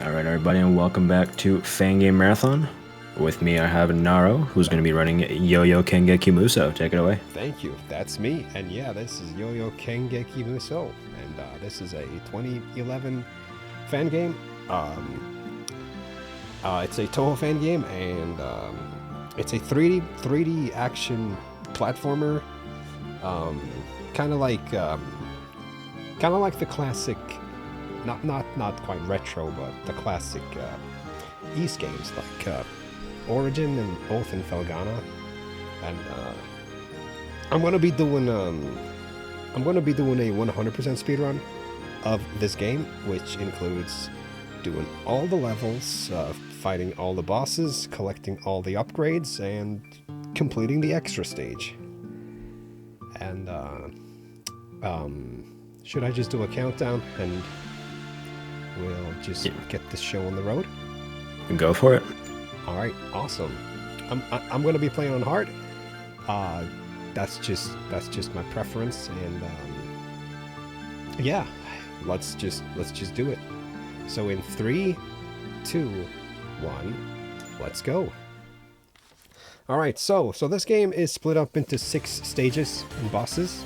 Alright, everybody, and welcome back to Fangame Marathon. With me, I have Naro, who's going to be running Youyou Kengeki Musou. Take it away. Thank you. That's me. And yeah, this is Youyou Kengeki Musou. And this is a 2011 fan game. It's a Toho fan game, and it's a 3D action platformer. Kind of like the classic. Not quite retro, but the classic East games like Origin and both in Fangame. And I'm gonna be doing a 100% speedrun of this game, which includes doing all the levels, fighting all the bosses, collecting all the upgrades, and completing the extra stage. And should I just do a countdown and we'll just get this show on the road? Go for it. All right, awesome. I'm gonna be playing on hard. That's just my preference, and yeah, let's just do it. So in 3, 2, 1, let's go. All right, so this game is split up into 6 stages and bosses,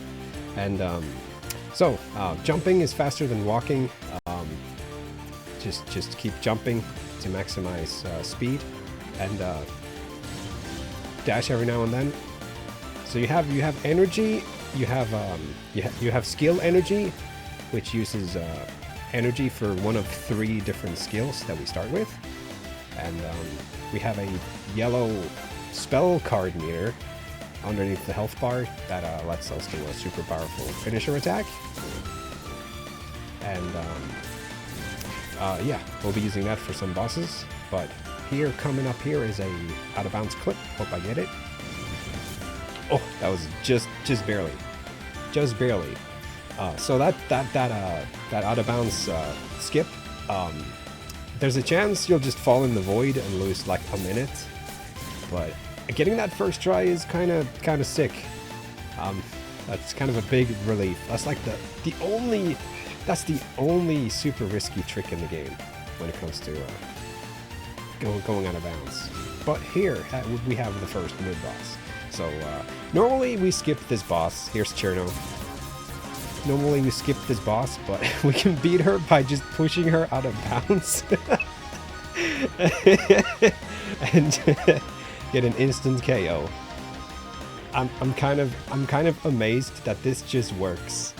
and jumping is faster than walking. Just keep jumping to maximize speed, and dash every now and then. So you have energy, you have skill energy, which uses energy for one of 3 different skills that we start with, and we have a yellow spell card meter underneath the health bar that lets us do a super powerful finisher attack. And yeah, we'll be using that for some bosses, but here, coming up here, is a out of bounds clip. Hope I get it. Oh, that was just barely. So that out of bounds skip, there's a chance you'll just fall in the void and lose like a minute, but getting that first try is kind of sick. That's kind of a big relief. That's like the only super risky trick in the game when it comes to going out of bounds. But here we have the first mid boss. So normally we skip this boss. Here's Cherno. Normally we skip this boss, but we can beat her by just pushing her out of bounds and get an instant KO. I'm kind of amazed that this just works.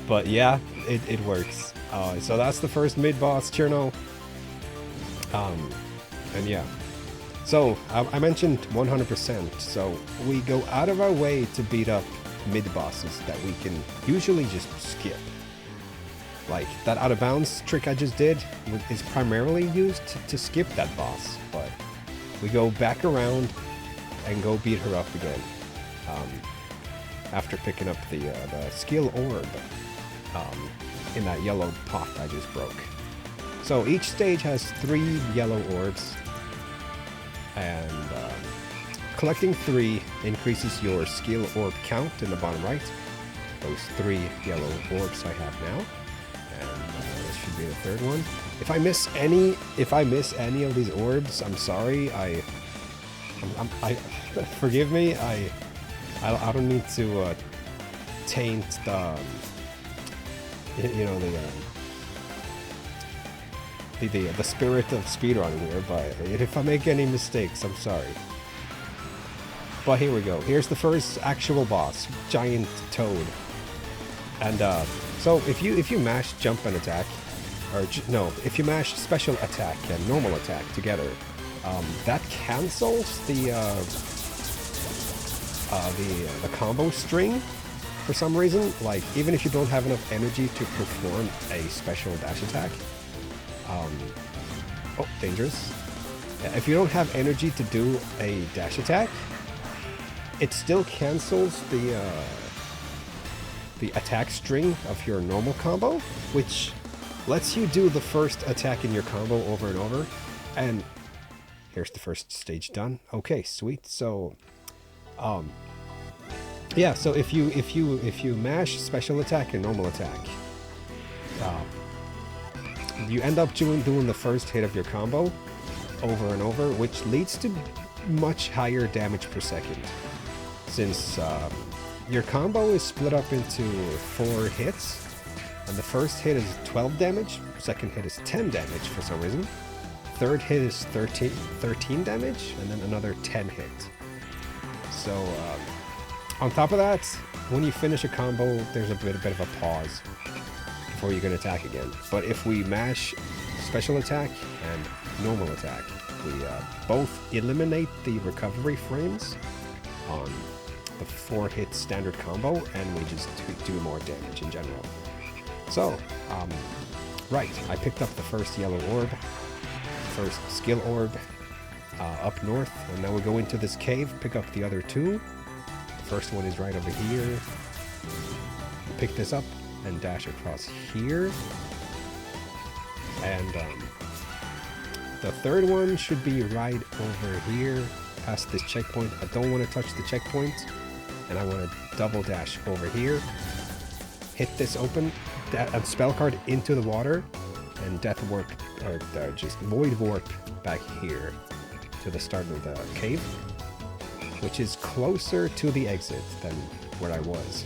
But yeah, it works. So that's the first mid-boss, Cherno. And yeah. So, I mentioned 100%, so we go out of our way to beat up mid-bosses that we can usually just skip. Like, that out-of-bounds trick I just did is primarily used to skip that boss, but we go back around and go beat her up again. After picking up the skill orb in that yellow pot I just broke. So each stage has 3 yellow orbs, and collecting 3 increases your skill orb count in the bottom right. Those 3 yellow orbs I have now, and this should be the 3rd one. If I miss any of these orbs, I'm sorry. I forgive me. I don't need to taint the the spirit of speedrunning here, but if I make any mistakes, I'm sorry. But here we go. Here's the first actual boss, Giant Toad. And so if you mash jump and attack, if you mash special attack and normal attack together, that cancels the combo string for some reason. Like, even if you don't have enough energy to perform a special dash attack. Oh, dangerous. If you don't have energy to do a dash attack, it still cancels the attack string of your normal combo, which lets you do the first attack in your combo over and over. And here's the first stage done. Okay, sweet. So, yeah. So if you mash special attack and normal attack, you end up doing the first hit of your combo over and over, which leads to much higher damage per second. Since your combo is split up into 4 hits, and the first hit is 12 damage, second hit is 10 damage for some reason, third hit is 13 damage, and then another 10 hit. So on top of that, when you finish a combo, there's a bit of a pause before you can attack again. But if we mash special attack and normal attack, we both eliminate the recovery frames on the 4-hit standard combo, and we just do more damage in general. So, right, I picked up the first yellow orb, first skill orb up north, and now we go into this cave, pick up the other 2. The first one is right over here. Pick this up and dash across here. And the third one should be right over here, past this checkpoint. I don't want to touch the checkpoint, and I want to double dash over here. Hit this open, a spell card into the water, and death warp, or just void warp back here to the start of the cave, which is closer to the exit than where I was.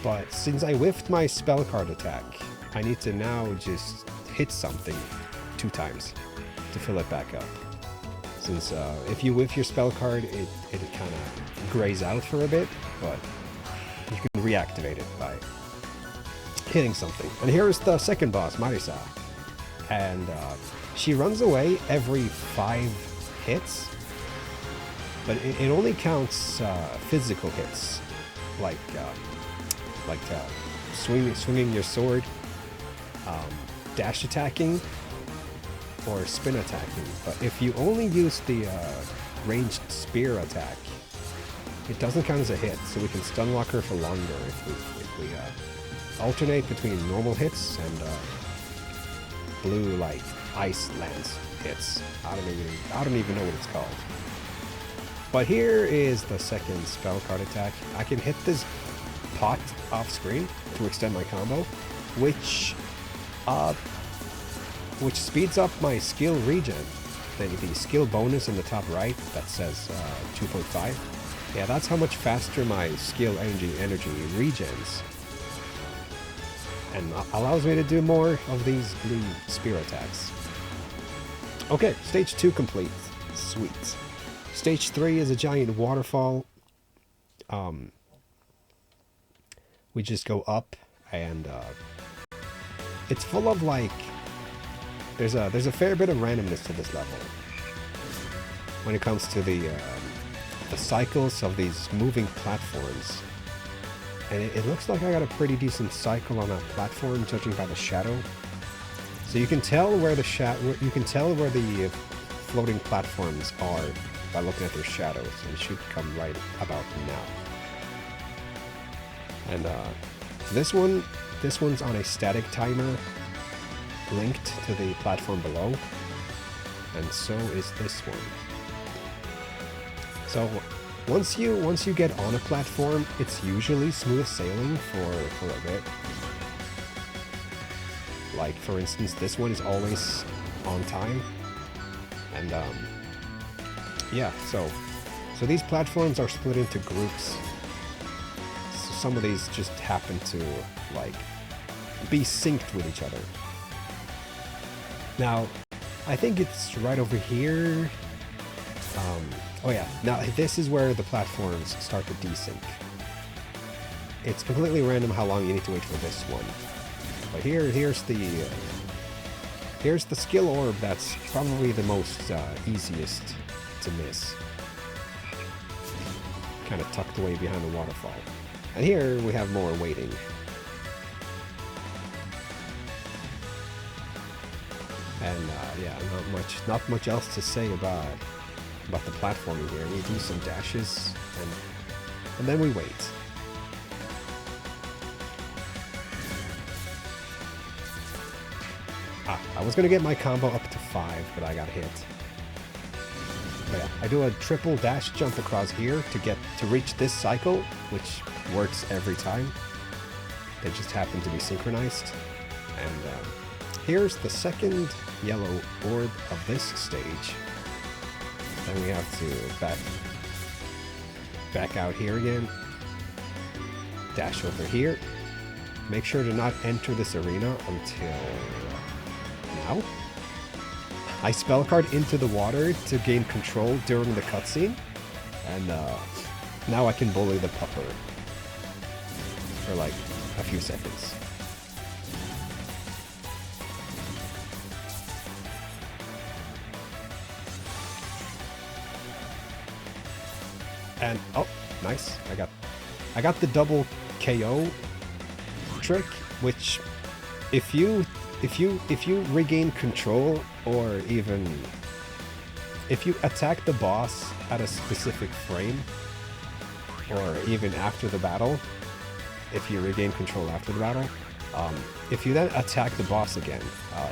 But since I whiffed my spell card attack, I need to now just hit something 2 times to fill it back up. Since if you whiff your spell card, it kind of grays out for a bit, but you can reactivate it by hitting something. And here's the second boss, Marisa. And she runs away every 5 hits, but it only counts physical hits, like swinging your sword, dash attacking, or spin attacking. But if you only use the ranged spear attack, it doesn't count as a hit, so we can stun lock her for longer if we alternate between normal hits and blue, like, ice lance hits. I don't even know what it's called. But here is the second spell card attack. I can hit this pot off screen to extend my combo, which speeds up my skill regen. The skill bonus in the top right that says 2.5. Yeah, that's how much faster my skill energy regens, and allows me to do more of these blue spear attacks. Okay, stage 2 complete. Sweet. Stage 3 is a giant waterfall. We just go up, and it's full of, like, there's a fair bit of randomness to this level when it comes to the cycles of these moving platforms. And it looks like I got a pretty decent cycle on a platform, judging by the shadow. So you can tell where the floating platforms are by looking at their shadows, and it should come right about now. And this one's on a static timer linked to the platform below, and so is this one. So once you get on a platform, it's usually smooth sailing for a bit. Like, for instance, this one is always on time, and yeah. So these platforms are split into groups. So some of these just happen to, like, be synced with each other. Now, I think it's right over here. Oh yeah, now this is where the platforms start to desync. It's completely random how long you need to wait for this one. But here's the skill orb that's probably the most easiest to miss. Kind of tucked away behind the waterfall. And here we have more waiting. And yeah, not much else to say about the platforming here. We do some dashes, and then we wait. I was gonna get my combo up to 5, but I got hit. But yeah, I do a triple dash jump across here to reach this cycle, which works every time. They just happen to be synchronized, and Here's the second yellow orb of this stage. Then we have to back out here again. Dash over here. Make sure to not enter this arena until now. I spell card into the water to gain control during the cutscene, and now I can bully the pupper for like a few seconds. And oh, nice! I got the double KO trick, which if you regain control, or even if you attack the boss at a specific frame, or even after the battle, if you regain control after the battle, if you then attack the boss again,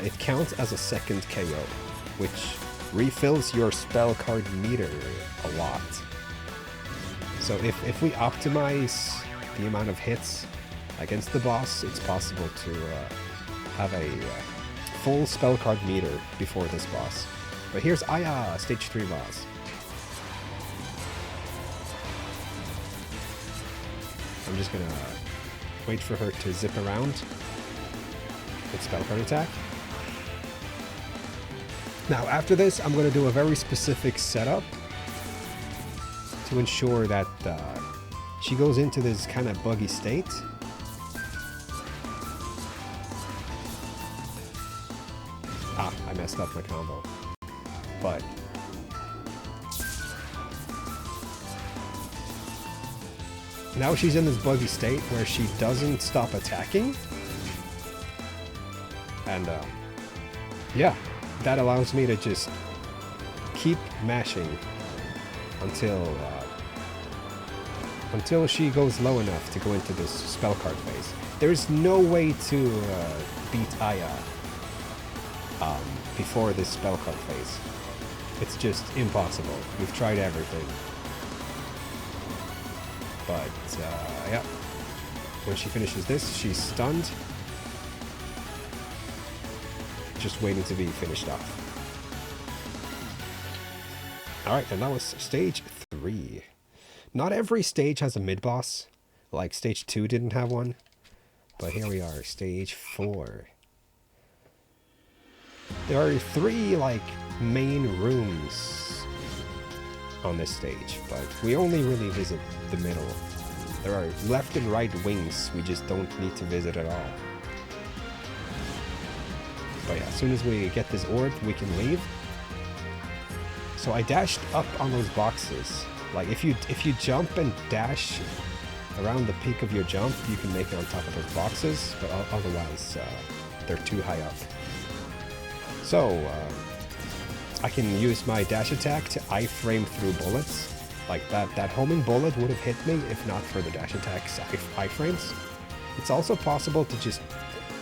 it counts as a second KO, which refills your spell card meter a lot. So if we optimize the amount of hits against the boss, it's possible to have a full spell card meter before this boss. But here's Aya, stage 3 boss. I'm just gonna wait for her to zip around with spell card attack. Now after this, I'm gonna do a very specific setup to ensure that she goes into this kind of buggy state. Ah, I messed up my combo. But now she's in this buggy state where she doesn't stop attacking. And yeah, that allows me to just keep mashing until she goes low enough to go into this spell card phase. There's no way to beat Aya before this spell card phase. It's just impossible. We've tried everything. But yeah, when she finishes this, she's stunned. Just waiting to be finished off. Alright, and that was stage 3. Not every stage has a mid-boss. Like stage 2 didn't have one. But here we are, stage 4. There are 3 like main rooms on this stage, but we only really visit the middle. There are left and right wings we just don't need to visit at all. But yeah, as soon as we get this orb, we can leave. So I dashed up on those boxes. Like if you jump and dash around the peak of your jump, you can make it on top of those boxes, but otherwise they're too high up. So I can use my dash attack to iframe through bullets. Like that homing bullet would have hit me if not for the dash attack's iframes. It's also possible to just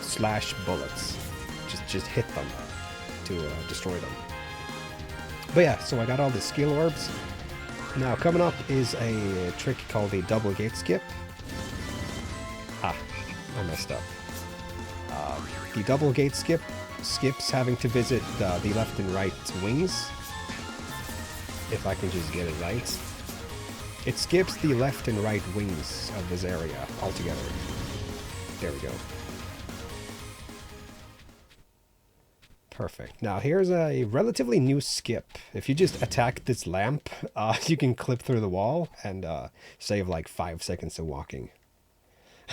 slash bullets, just hit them to destroy them. But yeah, so I got all the skill orbs. Now coming up is a trick called the double gate skip. Ah, I messed up. The double gate skip skips having to visit the left and right wings. If I can just get it right. It skips the left and right wings of this area altogether. There we go. Perfect. Now here's a relatively new skip. If you just attack this lamp, you can clip through the wall and save like 5 seconds of walking.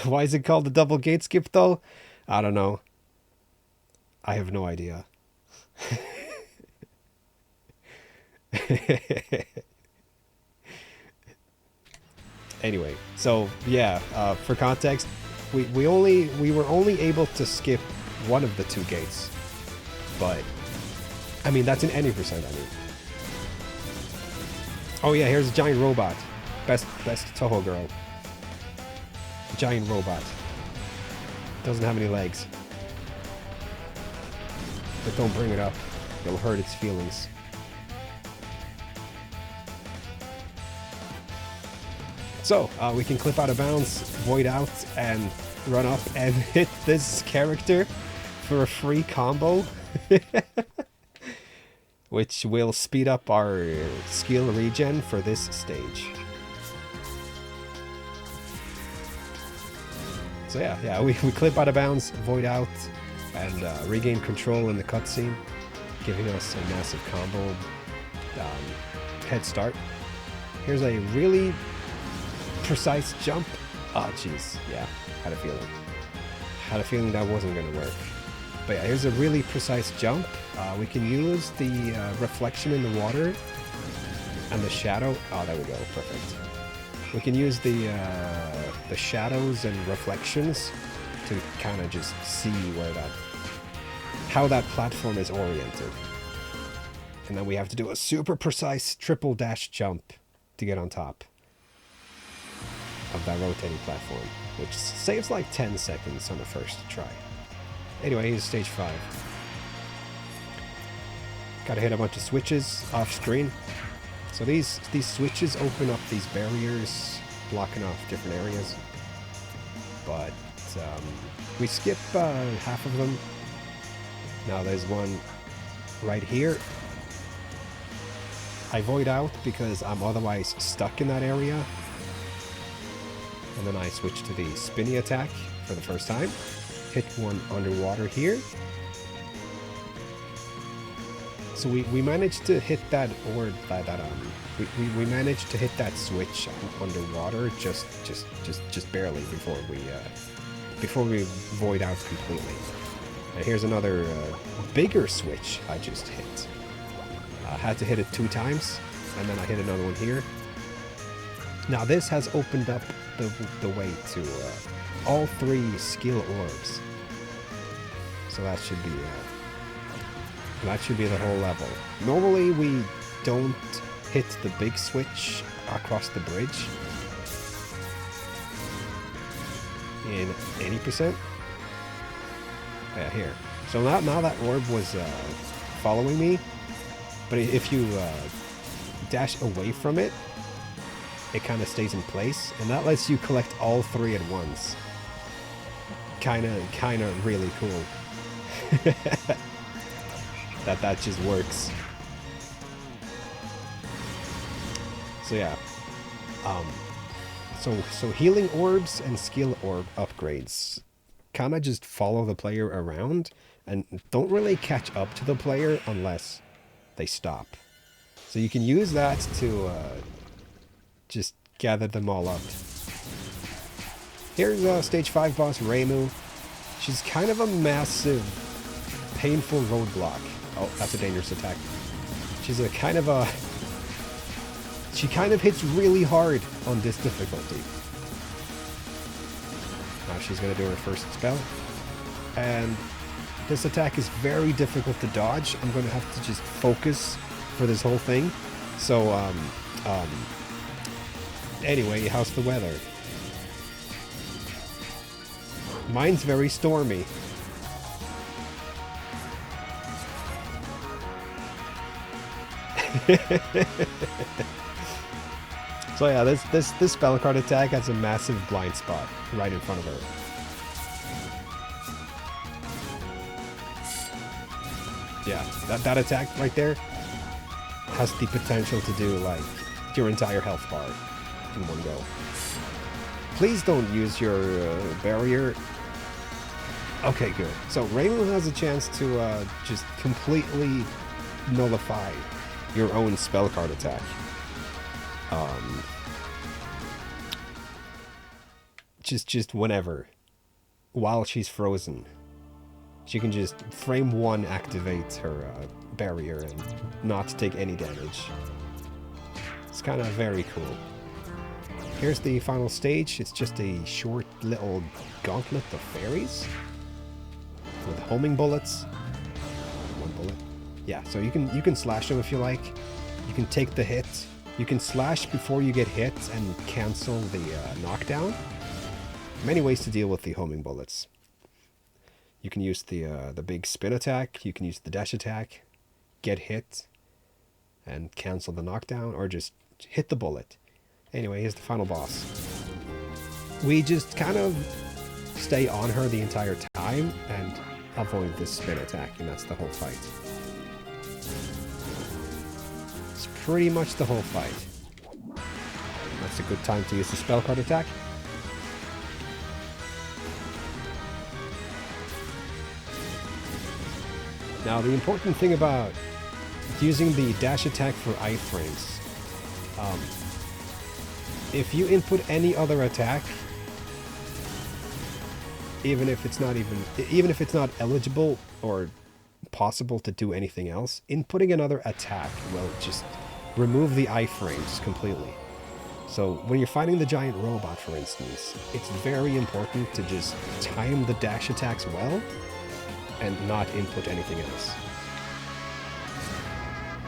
Why is it called the double gate skip though? I don't know. I have no idea. Anyway, so yeah, for context, we were only able to skip one of the 2 gates. But I mean that's in any percent, I mean. Oh yeah, here's a giant robot. Best Toho girl. Giant robot. Doesn't have any legs. But don't bring it up. It'll hurt its feelings. So, we can clip out of bounds, void out, and run up and hit this character for a free combo, which will speed up our skill regen for this stage. So yeah, we clip out of bounds, void out, and regain control in the cutscene, giving us a massive combo head start. Here's a really precise jump. Oh jeez, yeah, had a feeling that wasn't gonna work. But yeah, here's a really precise jump. We can use the reflection in the water and the shadow. Oh, there we go, perfect. We can use the shadows and reflections to kind of just see where how that platform is oriented. And then we have to do a super precise triple dash jump to get on top of that rotating platform, which saves like 10 seconds on the first try. Anyway, here's stage 5. Gotta hit a bunch of switches off screen. So these switches open up these barriers, blocking off different areas. But we skip half of them. Now there's one right here. I void out because I'm otherwise stuck in that area. And then I switch to the spinny attack for the first time. Hit one underwater here. So we managed to hit that orb, we managed to hit that switch underwater just barely before we void out completely. And here's another bigger switch I just hit. I had to hit it 2 times, and then I hit another one here. Now this has opened up the way to all 3 skill orbs. So that should be the whole level. Normally we don't hit the big switch across the bridge in any percent. Yeah, here. So now that orb was following me, but if you dash away from it, it kind of stays in place, and that lets you collect all 3 at once. Kind of really cool. that just works. So yeah, so healing orbs and skill orb upgrades kind of just follow the player around and don't really catch up to the player unless they stop. So you can use that to just gather them all up. Here's stage 5 boss Reimu. She's kind of a massive, painful roadblock. Oh, that's a dangerous attack. She's she kind of hits really hard on this difficulty. Now she's going to do her first spell. And this attack is very difficult to dodge. I'm going to have to just focus for this whole thing. So, anyway, how's the weather? Mine's very stormy. So yeah, this spell card attack has a massive blind spot right in front of her. Yeah, that attack right there has the potential to do like your entire health bar in one go. Please don't use your barrier. Okay, good. So Reimu has a chance to just completely nullify your own spell card attack. Just whenever, while she's frozen, she can just frame 1 activate her barrier and not take any damage. It's kind of very cool. Here's the final stage. It's just a short little gauntlet of fairies with homing bullets. 1 bullet. Yeah, so you can slash them if you like. You can take the hit. You can slash before you get hit and cancel the knockdown. Many ways to deal with the homing bullets. You can use the big spin attack. You can use the dash attack, get hit, and cancel the knockdown, or just hit the bullet. Anyway, here's the final boss. We just kind of stay on her the entire time, and avoid this spin attack, and that's the whole fight. It's pretty much the whole fight. That's a good time to use the spell card attack. Now, the important thing about using the dash attack for iframes, if you input any other attack, even if it's not eligible or possible to do anything else, inputting another attack will just remove the iframes completely. So when you're fighting the giant robot, for instance, it's very important to just time the dash attacks well and not input anything else.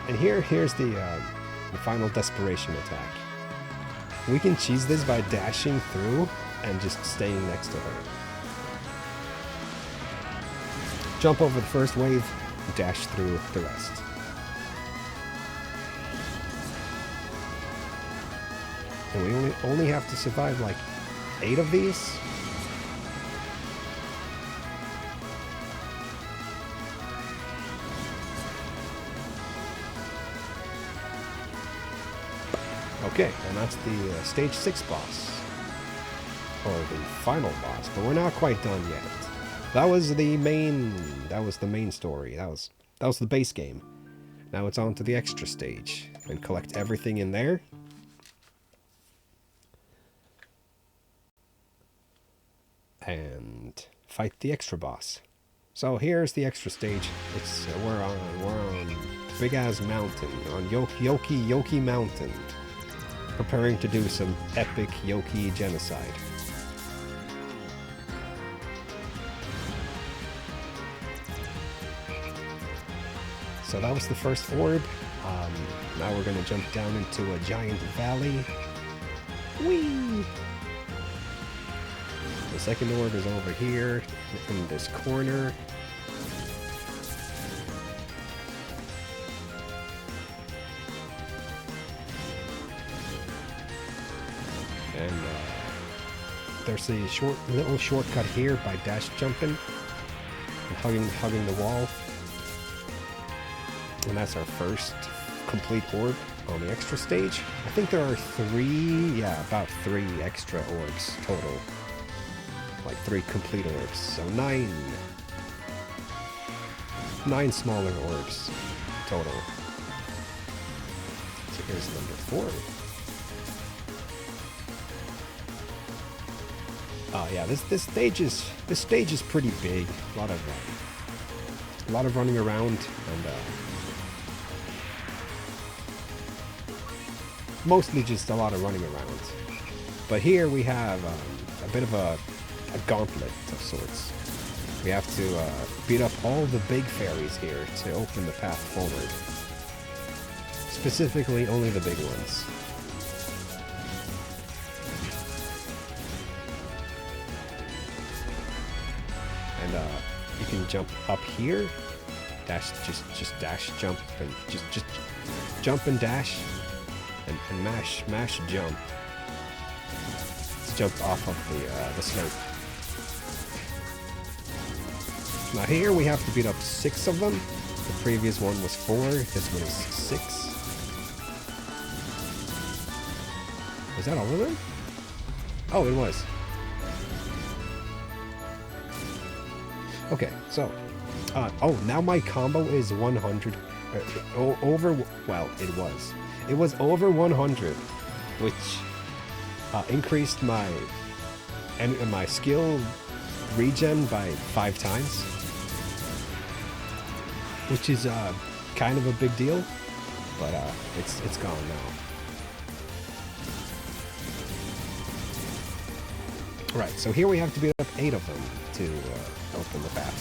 And here's the final desperation attack. We can cheese this by dashing through and just staying next to her. Jump over the first wave, dash through the rest. And we only have to survive like 8 of these. Okay, and that's the stage 6 boss, or the final boss, but we're not quite done yet. That was the main story. That was the base game. Now it's on to the extra stage and collect everything in there. And fight the extra boss. So here's the extra stage. It's we're on big ass mountain, on Yoki Mountain, preparing to do some epic Yoki genocide. So that was the first orb. Now we're gonna jump down into a giant valley. Whee! The second orb is over here, in this corner. And there's a little shortcut here by dash jumping and hugging the wall. And that's our first complete orb on the extra stage. I think there are about 3 extra orbs total. Like 3 complete orbs, so 9 smaller orbs total. So here's number 4. Oh yeah, this stage is pretty big. A lot of running around, and mostly just a lot of running around. But here we have a bit of a gauntlet of sorts. We have to beat up all the big fairies here to open the path forward. Specifically, only the big ones. And you can jump up here, just dash, jump, and just jump and dash, and mash jump. To jump off of the slope. Now here we have to beat up 6 of them. The previous one was 4, this one is 6. Was that all of them? Oh, it was. Okay, so, now my combo is 100, it was over 100, which increased my skill regen by 5 times. Which is kind of a big deal, but it's gone now. Right, so here we have to beat up 8 of them to open the path.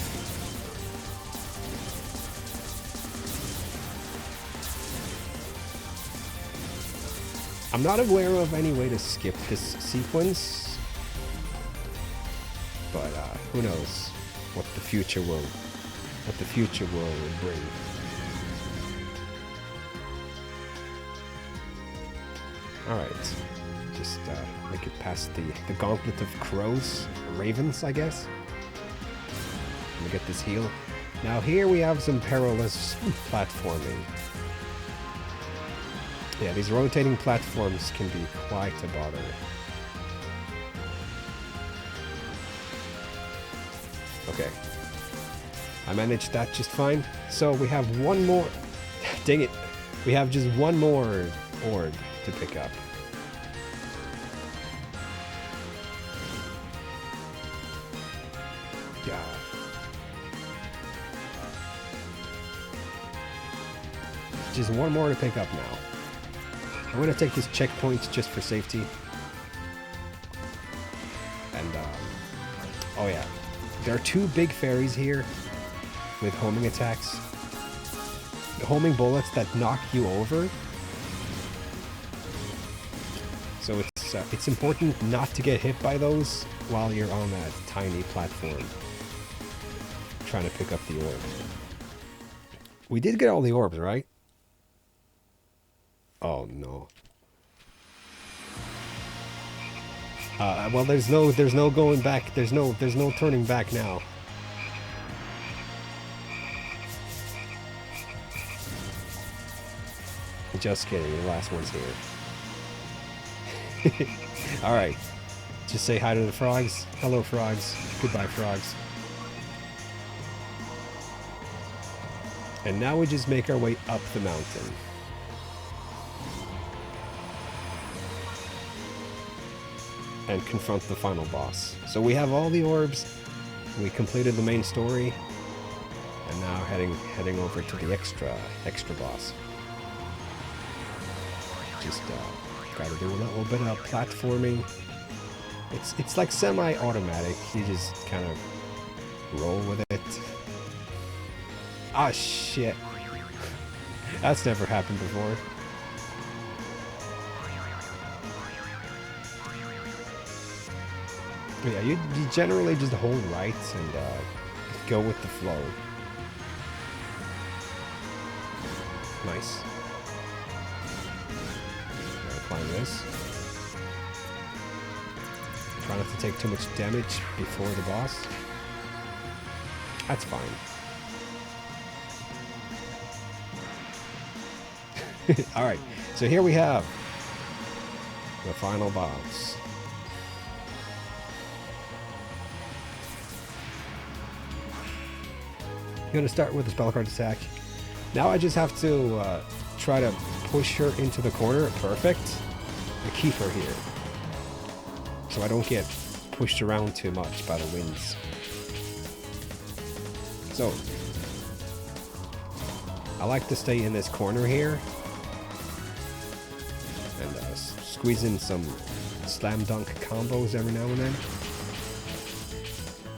I'm not aware of any way to skip this sequence, but who knows what the future will bring. Alright, just make it past the gauntlet of crows, ravens, I guess. Let me get this heal. Now here we have some perilous platforming. Yeah, these rotating platforms can be quite a bother. Okay. I managed that just fine. So we have one more... Dang it. We have just one more orb to pick up. Yeah. Just one more to pick up now. I'm going to take this checkpoint just for safety. And, oh yeah. There are two big fairies here with homing attacks. The homing bullets that knock you over. So it's important not to get hit by those while you're on that tiny platform trying to pick up the orb. We did get all the orbs, right? Oh no. Well, there's no going back. There's no turning back now. Just kidding. The last one's here. All right. Just say hi to the frogs. Hello, frogs. Goodbye, frogs. And now we just make our way up the mountain. And confront the final boss. So we have all the orbs. We completed the main story. And now heading over to the extra boss. Just gotta do a little bit of platforming. It's like semi-automatic. You just kind of roll with it. Ah, shit. That's never happened before. Yeah, you generally just hold right and go with the flow. Nice. Gotta climb this. Try not to take too much damage before the boss. That's fine. Alright, so here we have the final boss. I'm going to start with the spell card attack. Now I just have to try to push her into the corner. Perfect. And keep her here. So I don't get pushed around too much by the winds. So, I like to stay in this corner here. And squeeze in some slam dunk combos every now and then.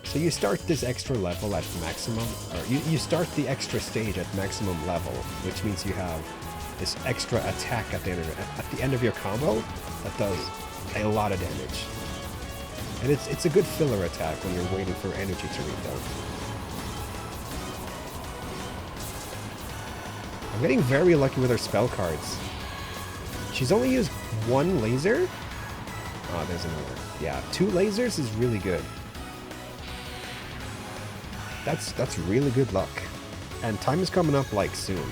So you start this extra level at maximum, or you start the extra stage at maximum level, which means you have this extra attack at the end of your combo that does a lot of damage. And it's a good filler attack when you're waiting for energy to refill. I'm getting very lucky with her spell cards. She's only used one laser? Oh, there's another. Yeah, 2 lasers is really good. That's really good luck. And time is coming up like soon.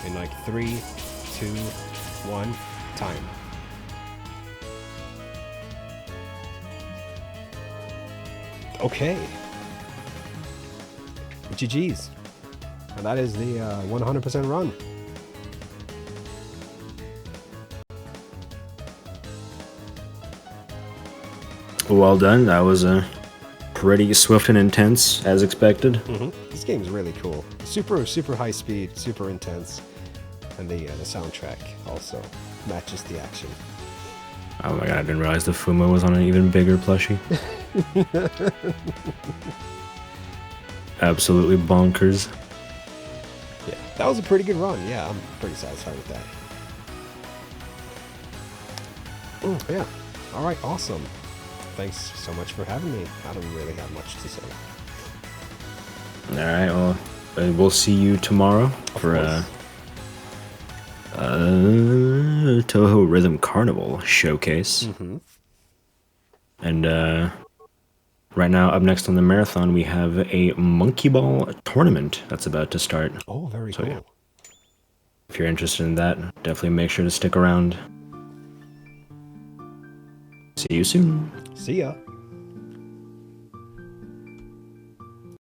In like 3, 2, 1, time. Okay. GG's. And that is the 100% run. Well done. That was pretty swift and intense, as expected. This game's really cool. Super high speed, super intense. And the soundtrack also matches the action. Oh my god, I didn't realize the Fuma was on an even bigger plushie. Absolutely bonkers. Yeah, that was a pretty good run. Yeah, I'm pretty satisfied with that. Oh, yeah. Alright, awesome. Thanks so much for having me. I don't really have much to say. Alright, well, we'll see you tomorrow for Toho Rhythm Carnival showcase. And right now, up next on the marathon, we have a monkey ball tournament that's about to start. Oh, very So, cool. yeah, if you're interested in that, definitely make sure to stick around. See you soon. See ya.